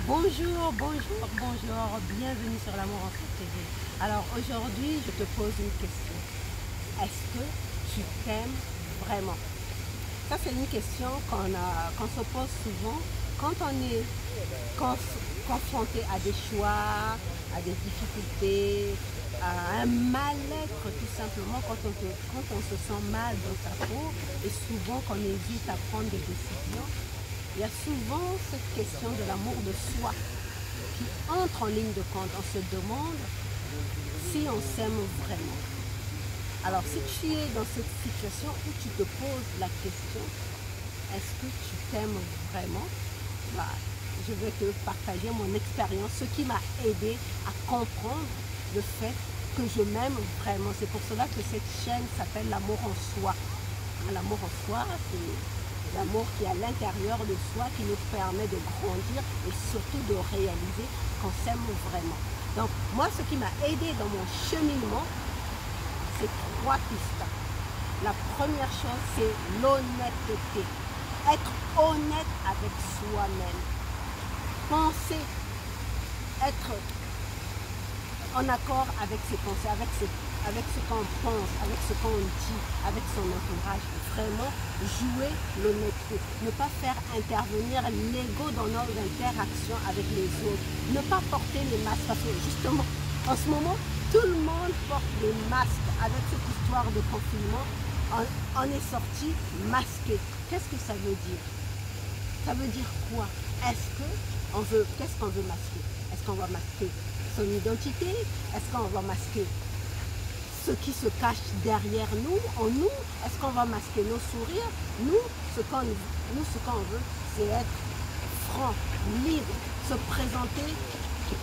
Bonjour, bienvenue sur l'Amour en Soi TV. Alors aujourd'hui, je te pose une question. Est-ce que tu t'aimes vraiment? Ça, c'est une question qu'on se pose souvent quand on est confronté à des choix, à des difficultés, à un mal-être tout simplement, quand on se sent mal dans sa peau et souvent qu'on hésite à prendre des décisions. Il y a souvent cette question de l'amour de soi qui entre en ligne de compte. On se demande si on s'aime vraiment. Alors si tu es dans cette situation où tu te poses la question, est-ce que tu t'aimes vraiment? Je vais te partager mon expérience, ce qui m'a aidé à comprendre le fait que je m'aime vraiment. C'est pour cela que cette chaîne s'appelle l'amour en soi. L'amour en soi, c'est l'amour qui est à l'intérieur de soi, qui nous permet de grandir et surtout de réaliser qu'on s'aime vraiment. Donc moi, ce qui m'a aidé dans mon cheminement, c'est 3 pistes. La première chose, c'est l'honnêteté. Être honnête avec soi-même. Penser, être en accord avec ses pensées, avec ce qu'on pense, avec ce qu'on dit, avec son entourage. Vraiment jouer l'honnêteté. Ne pas faire intervenir l'ego dans nos interactions avec les autres. Ne pas porter les masques. Parce que justement, en ce moment, tout le monde porte des masques. Avec cette histoire de confinement, on est sorti masqué. Qu'est-ce que ça veut dire? Ça veut dire quoi? Qu'est-ce qu'on veut masquer? Est-ce qu'on va masquer son identité? Est-ce qu'on va masquer ce qui se cache derrière nous, en nous? Est-ce qu'on va masquer nos sourires? Nous, ce qu'on veut, c'est être franc, libre, se présenter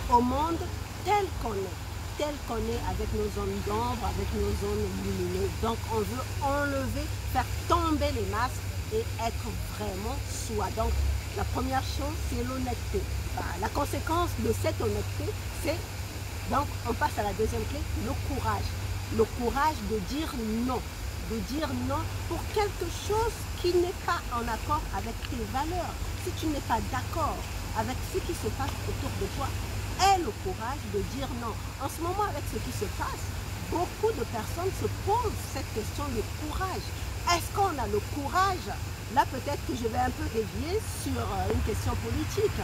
au monde tel qu'on est, avec nos zones d'ombre, avec nos zones lumineuses. Donc on veut enlever, faire tomber les masques et être vraiment soi. Donc la première chose, c'est l'honnêteté. La conséquence de cette honnêteté, c'est, donc on passe à la deuxième clé, le courage. Le courage de dire non. De dire non pour quelque chose qui n'est pas en accord avec tes valeurs. Si tu n'es pas d'accord avec ce qui se passe autour de toi, aie le courage de dire non. En ce moment, avec ce qui se passe, beaucoup de personnes se posent cette question de courage. Est-ce qu'on a le courage? Là, peut-être que je vais un peu dévier sur une question politique.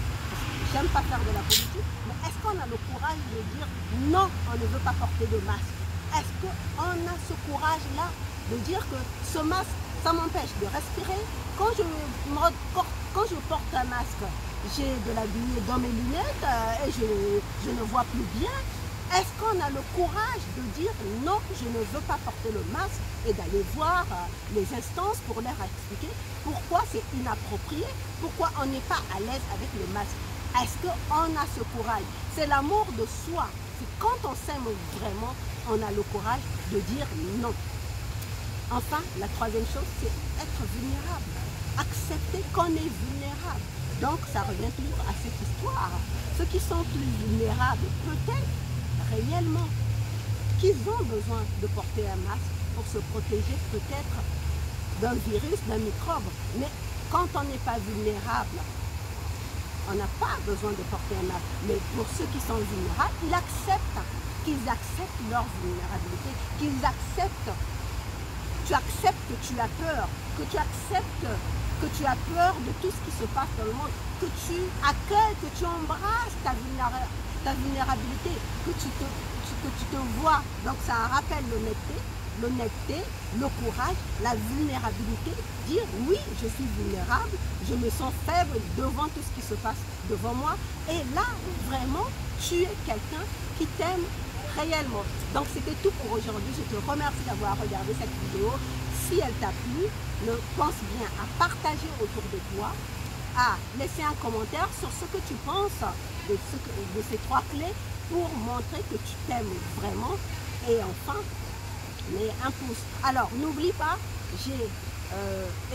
J'aime pas faire de la politique, mais est-ce qu'on a le courage de dire non, on ne veut pas porter de masque? Est-ce qu'on a ce courage-là de dire que ce masque, ça m'empêche de respirer? Quand je porte un masque, j'ai de la buée dans mes lunettes et je ne vois plus bien. Est-ce qu'on a le courage de dire non, je ne veux pas porter le masque et d'aller voir les instances pour leur expliquer pourquoi c'est inapproprié, pourquoi on n'est pas à l'aise avec le masque? Est-ce qu'on a ce courage? C'est l'amour de soi. C'est quand on s'aime vraiment, on a le courage de dire non. Enfin, la troisième chose, c'est être vulnérable. Accepter qu'on est vulnérable. Donc, ça revient toujours à cette histoire. Ceux qui sont plus vulnérables, peut-être réellement, qu'ils ont besoin de porter un masque pour se protéger peut-être d'un virus, d'un microbe. Mais quand on n'est pas vulnérable, on n'a pas besoin de porter un masque. Mais pour ceux qui sont vulnérables, qu'ils acceptent leur vulnérabilité, qu'ils acceptent. Tu acceptes que tu as peur, que tu acceptes que tu as peur de tout ce qui se passe dans le monde, que tu accueilles, que tu embrasses ta vulnérabilité, que tu te vois. Donc ça rappelle l'honnêteté, le courage, la vulnérabilité, dire oui, je suis vulnérable, je me sens faible devant tout ce qui se passe devant moi. Et là, vraiment, tu es quelqu'un qui t'aime réellement. Donc c'était tout pour aujourd'hui. Je te remercie d'avoir regardé cette vidéo. Si elle t'a plu, pense bien à partager autour de toi, à laisser un commentaire sur ce que tu penses de ces 3 clés pour montrer que tu t'aimes vraiment. Et enfin, mets un pouce. Alors n'oublie pas, j'ai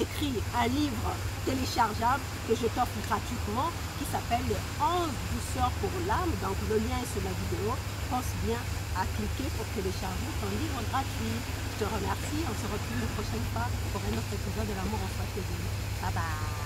écrit un livre téléchargeable que je t'offre gratuitement qui s'appelle les 11 douceurs pour l'âme. Donc le lien est sur la vidéo. Pense bien à cliquer pour télécharger ton livre gratuit. Je te remercie. On se retrouve la prochaine fois pour un autre épisode de l'Amour en Soi TV. Bye bye.